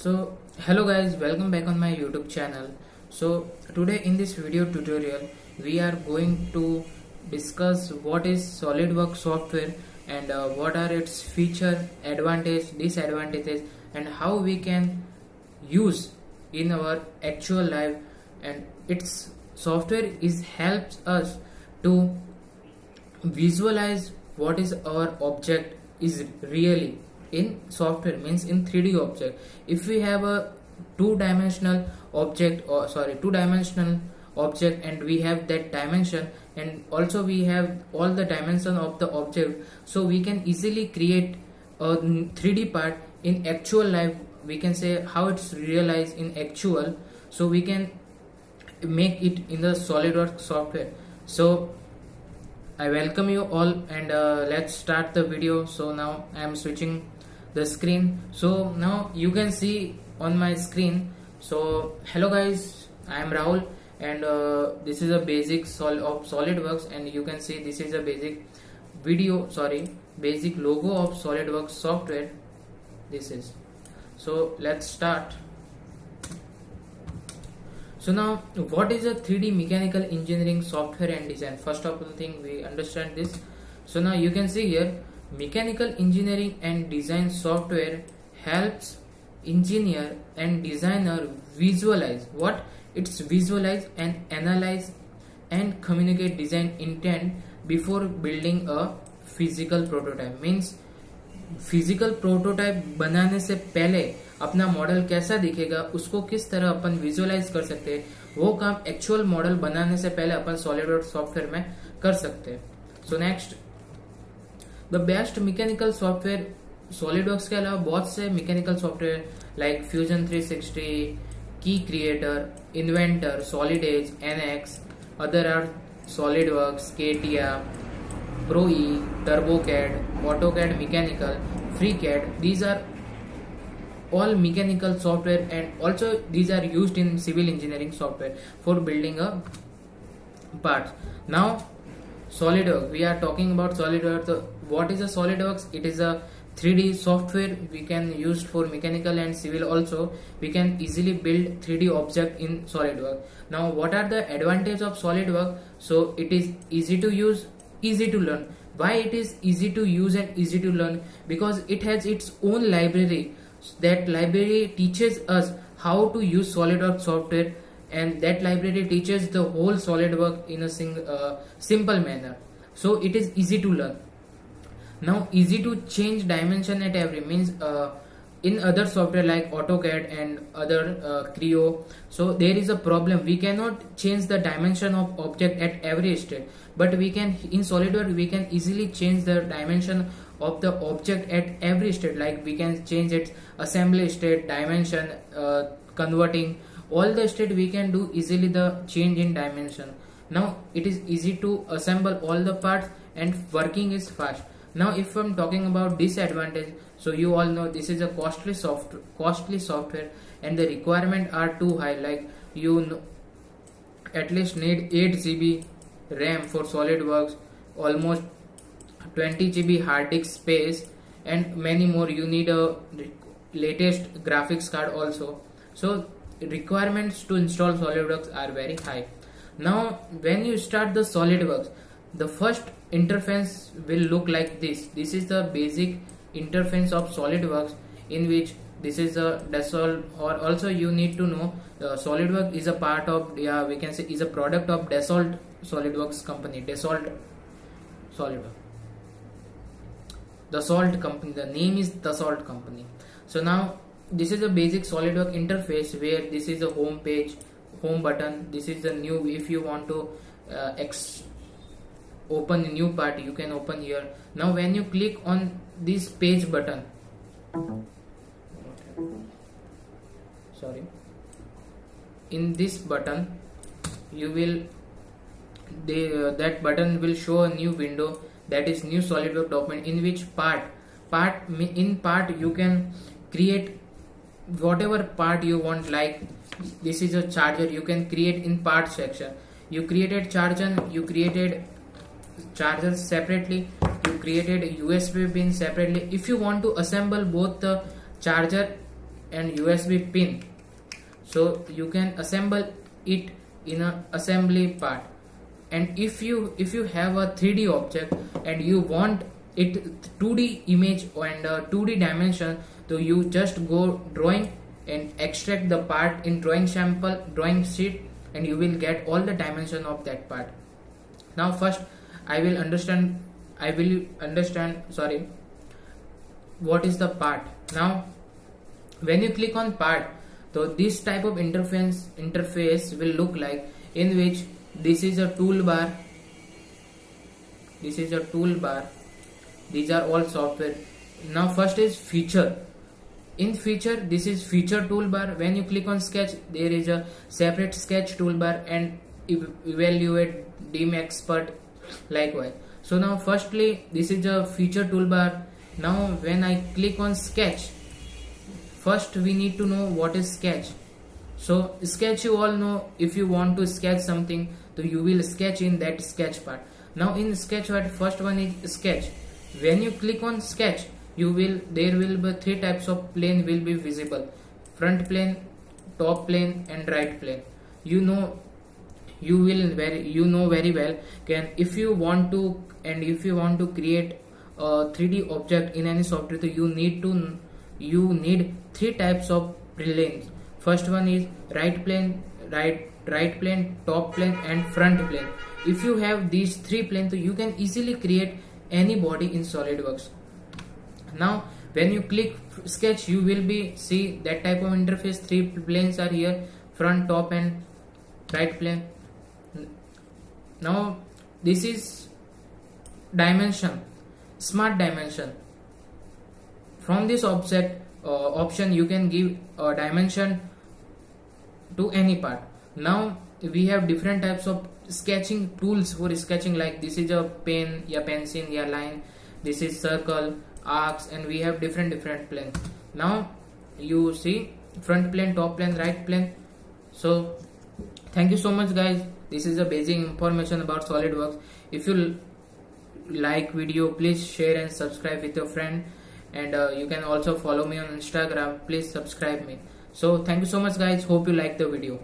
So hello guys, welcome back on my YouTube channel. So today in this video tutorial we are going to discuss what is SolidWorks software and what are its feature, advantage, disadvantages, and how we can use in our actual life. And its software is helps us to visualize what is our object is really in software, means in 3D object. If we have a two-dimensional object, or sorry, two-dimensional object, and we have that dimension, and also we have all the dimension of the object, so we can easily create a 3D part in actual life. We can say how it's realized in actual, so we can make it in the SolidWorks software. So I welcome you all, and let's start the video. So now I am switching the screen. So now you can see on my screen. So hello guys, I am Rahul, and this is a basic of SolidWorks, and you can see this is a basic basic logo of SolidWorks software. This is. So let's start. So now, what is a 3D mechanical engineering software and design? First of all thing, we understand this. So now you can see here, mechanical engineering and design software helps engineer and designer visualize what? It's visualize and analyze and communicate design intent before building a physical prototype. Means physical prototype बनाने से पहले अपना model कैसा दिखेगा उसको किस तरह अपन visualise कर सकते हैं, वो काम एक्चुअल मॉडल बनाने से पहले अपन सॉलिडवर्क्स सॉफ्टवेयर में कर सकते हैं. So next, the best mechanical software. SolidWorks के अलावा बहुत से मैकेनिकल सॉफ्टवेयर लाइक फ्यूजन 360, की creator, inventor, solid edge, NX, other are SolidWorks, CATIA, ProE, TurboCAD, AutoCAD Mechanical, FreeCAD. These are all mechanical software, and also these are used in civil engineering software for building a parts. Now SolidWorks, we are talking about SolidWorks. What is a SolidWorks? It is a 3D software we can use for mechanical and civil also. We can easily build 3D object in SolidWorks. Now what are the advantages of SolidWorks? So it is easy to use, easy to learn. Why it is easy to use and easy to learn? Because it has its own library. That library teaches us how to use SolidWorks software, and that library teaches the whole SolidWorks in a simple manner. So it is easy to learn. Now easy to change dimension at every, means in other software like AutoCAD and other Creo, so there is a problem. We cannot change the dimension of object at every state, but we can in SolidWorks we can easily change the dimension of the object at every state. Like we can change its assembly state, dimension, converting, all the state we can do easily the change in dimension. Now it is easy to assemble all the parts, and working is fast. Now if I'm talking about disadvantage, so you all know this is a costly software, and the requirement are too high. Like you at least need 8 GB RAM for SolidWorks, almost 20 GB hard disk space, and many more. You need a latest graphics card also. So requirements to install SolidWorks are very high. Now when you start the SolidWorks, the first interface will look like this. This is the basic interface of SolidWorks, in which this is a Dassault, or also you need to know SolidWorks is a part of, we can say is a product of Dassault SolidWorks company. Dassault SolidWorks, Dassault company, the name is Dassault company. So now this is a basic SolidWorks interface, where this is a home page, home button. This is the new, if you want to open a new part, you can open here. Now when you click on this page button, in this button you will that button will show a new window, that is new SolidWorks document, in which in part you can create whatever part you want. Like this is a charger, you can create in part section. You created charger, you created chargers separately, you created a USB pin separately. If you want to assemble both the charger and USB pin, so you can assemble it in a assembly part. And if you have a 3D object and you want it 2D image and 2D dimension, so you just go drawing and extract the part in drawing drawing sheet, and you will get all the dimension of that part. Now first I will understand what is the part. Now when you click on part, so this type of interface will look like, in which this is a toolbar, these are all software. Now first is feature. In feature, this is feature toolbar. When you click on sketch, there is a separate sketch toolbar and evaluate, dim, expert, likewise. So now firstly, this is a feature toolbar. Now when I click on sketch, first we need to know what is sketch. So sketch, you all know, if you want to sketch something, so you will sketch in that sketch part. Now in sketch part, first one is sketch. When you click on sketch, there will be 3 types of plane will be visible: front plane, top plane, and right plane. You know very well. If you want to create a 3D object in any software, so you need 3 types of planes. First one is right plane, top plane, and front plane. If you have these 3 planes, so you can easily create any body in SolidWorks. Now when you click sketch, you will see that type of interface. 3 planes are here: front, top, and right plane. Now this is dimension, smart dimension. From this object option, you can give a dimension to any part. Now we have different types of sketching tools for sketching, like this is a pen, pencil, line, this is circle, arcs, and we have different planes. Now you see front plane, top plane, right plane. So thank you so much guys. This is a basic information about SolidWorks. If you like video, please share and subscribe with your friend, and you can also follow me on Instagram. Please subscribe me. So thank you so much guys. Hope you like the video.